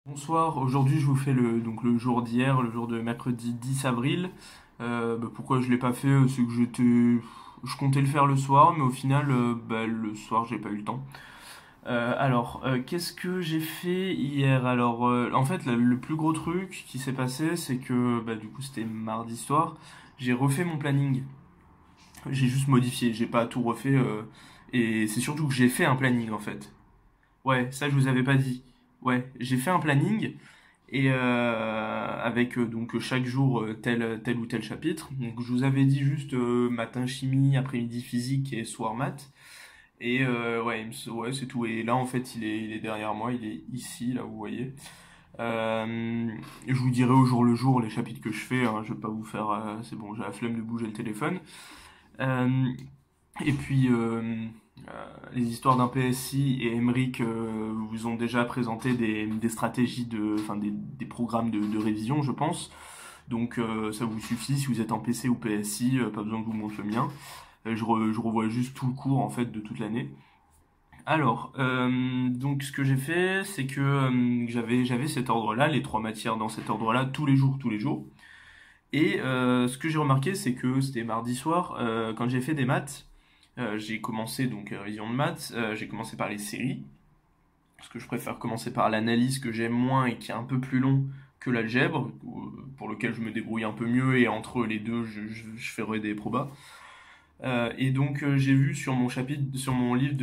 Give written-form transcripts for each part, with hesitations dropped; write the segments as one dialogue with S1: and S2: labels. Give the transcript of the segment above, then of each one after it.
S1: Bonsoir, aujourd'hui je vous fais le jour d'hier, le jour de mercredi 10 avril. Pourquoi je l'ai pas fait? C'est que je comptais le faire le soir, mais au final, le soir j'ai pas eu le temps. Qu'est-ce que j'ai fait hier? En fait, le plus gros truc qui s'est passé, c'est que du coup c'était mardi soir, j'ai refait mon planning. J'ai juste modifié, j'ai pas tout refait, et c'est surtout que j'ai fait un planning en fait. Ouais, ça je vous avais pas dit. Ouais, j'ai fait un planning et avec chaque jour tel ou tel chapitre. Donc je vous avais dit juste matin chimie, après-midi physique et soir maths. Et ouais, ouais, c'est tout. Et là en fait il est derrière moi, il est ici, là vous voyez. Je vous dirai au jour le jour les chapitres que je fais, hein, je vais pas vous faire. C'est bon, j'ai la flemme de bouger le téléphone. Euh, et puis, les histoires d'un PSI et Emeric vous ont déjà présenté des stratégies des programmes de révision, je pense. Donc, ça vous suffit si vous êtes en PC ou PSI, pas besoin que je vous montre le mien. Je revois juste tout le cours en fait de toute l'année. Donc ce que j'ai fait, c'est que j'avais cet ordre-là, les trois matières dans cet ordre-là, tous les jours, tous les jours. Et ce que j'ai remarqué, c'est que c'était mardi soir, quand j'ai fait des maths, j'ai commencé donc révision de maths, j'ai commencé par les séries, parce que je préfère commencer par l'analyse que j'aime moins et qui est un peu plus long que l'algèbre, pour lequel je me débrouille un peu mieux et entre les deux je ferai des probas. J'ai vu sur mon chapitre, sur mon livre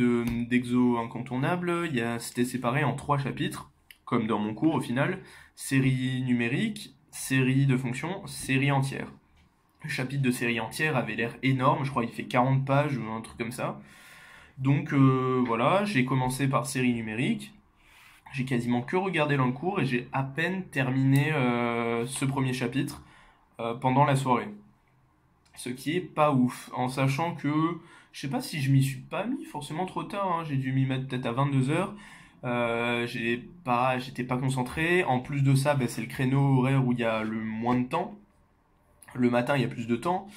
S1: d'exo incontournable, c'était séparé en trois chapitres, comme dans mon cours au final, série numérique, série de fonctions, série entière. Le chapitre de série entière avait l'air énorme, je crois qu'il fait 40 pages ou un truc comme ça. Donc voilà, j'ai commencé par série numérique, j'ai quasiment que regardé dans le cours et j'ai à peine terminé ce premier chapitre pendant la soirée. Ce qui est pas ouf, en sachant que je sais pas si je m'y suis pas mis forcément trop tard, hein, j'ai dû m'y mettre peut-être à 22 h. J'étais pas concentré. En plus de ça, c'est le créneau horaire où il y a le moins de temps. Le matin, il y a plus de temps.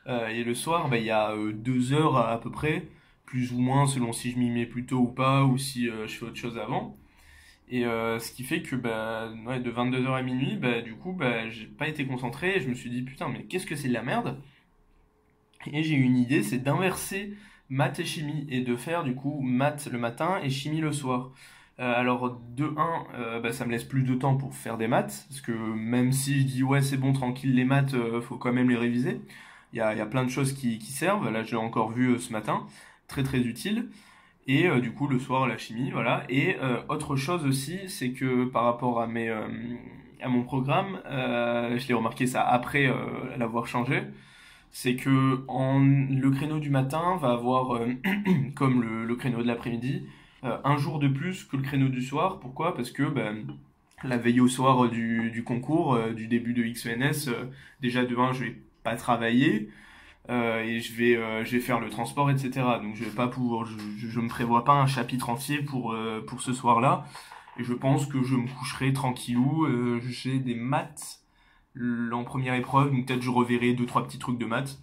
S1: Et le soir, il y a 2 heures à peu près, plus ou moins selon si je m'y mets plus tôt ou pas, ou si je fais autre chose avant. Et ce qui fait que ouais, de 22 h à minuit, du coup, j'ai pas été concentré. Et je me suis dit, putain, mais qu'est-ce que c'est de la merde? Et j'ai eu une idée, c'est d'inverser maths et chimie, et de faire du coup maths le matin et chimie le soir. De un, ça me laisse plus de temps pour faire des maths, parce que même si je dis ouais c'est bon tranquille les maths, faut quand même les réviser. Il y a plein de choses qui servent, là j'ai encore vu ce matin, très très utile. Et du coup le soir la chimie, voilà. Et autre chose aussi, c'est que par rapport à mon programme, je l'ai remarqué ça après l'avoir changé, c'est que le créneau du matin va avoir, comme le créneau de l'après-midi, un jour de plus que le créneau du soir. Pourquoi? Parce que la veille au soir du concours, du début de XENS, déjà de 1, je vais pas travailler et je vais faire le transport, etc. Donc je vais pas pouvoir, je me prévois pas un chapitre entier pour ce soir-là. Et je pense que je me coucherai tranquillou. J'ai des maths en première épreuve, donc peut-être je reverrai deux trois petits trucs de maths.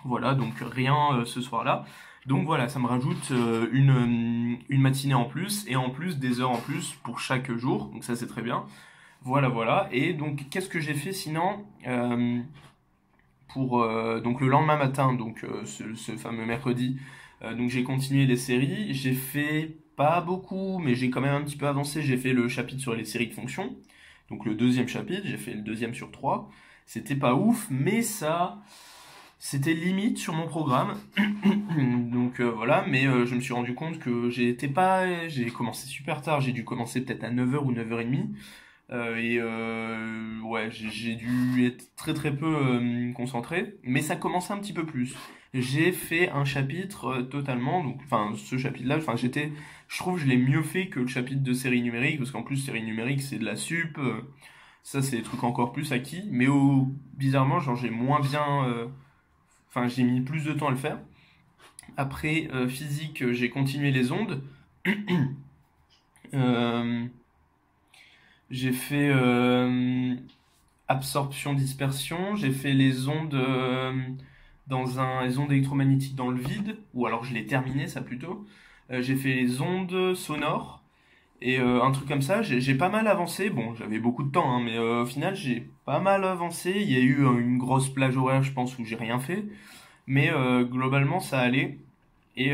S1: Voilà, donc rien ce soir-là. Donc voilà, ça me rajoute une matinée en plus et en plus des heures en plus pour chaque jour. Donc ça c'est très bien. Voilà, voilà. Et donc qu'est-ce que j'ai fait sinon pour donc le lendemain matin, donc ce fameux mercredi. Donc j'ai continué les séries. J'ai fait pas beaucoup, mais j'ai quand même un petit peu avancé. J'ai fait le chapitre sur les séries de fonctions. Donc le deuxième chapitre, j'ai fait le deuxième sur trois. C'était pas ouf, mais ça, c'était limite sur mon programme. Donc voilà, mais je me suis rendu compte que j'ai commencé super tard, j'ai dû commencer peut-être à 9 h ou 9 h 30. Ouais, j'ai dû être très très peu concentré, mais ça commençait un petit peu plus. J'ai fait un chapitre totalement, donc enfin ce chapitre-là, enfin je trouve que je l'ai mieux fait que le chapitre de série numérique, parce qu'en plus série numérique c'est de la sup, ça c'est des trucs encore plus acquis, mais bizarrement genre j'ai moins bien, enfin j'ai mis plus de temps à le faire. Après physique, j'ai continué les ondes. Euh, j'ai fait absorption-dispersion, j'ai fait les ondes les ondes électromagnétiques dans le vide, ou alors je l'ai terminé ça plutôt. J'ai fait les ondes sonores Et un truc comme ça, j'ai pas mal avancé. Bon, j'avais beaucoup de temps, hein, mais au final, j'ai pas mal avancé. Il y a eu une grosse plage horaire, je pense, où j'ai rien fait. Mais globalement, ça allait. Et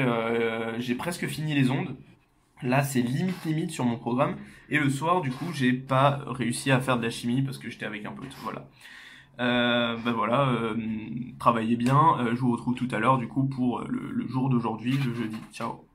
S1: j'ai presque fini les ondes. Là, c'est limite limite sur mon programme. Et le soir, du coup, j'ai pas réussi à faire de la chimie parce que j'étais avec un pote. Voilà. Bah voilà, travaillez bien. Je vous retrouve tout à l'heure, du coup, pour le jour d'aujourd'hui, le jeudi. Ciao.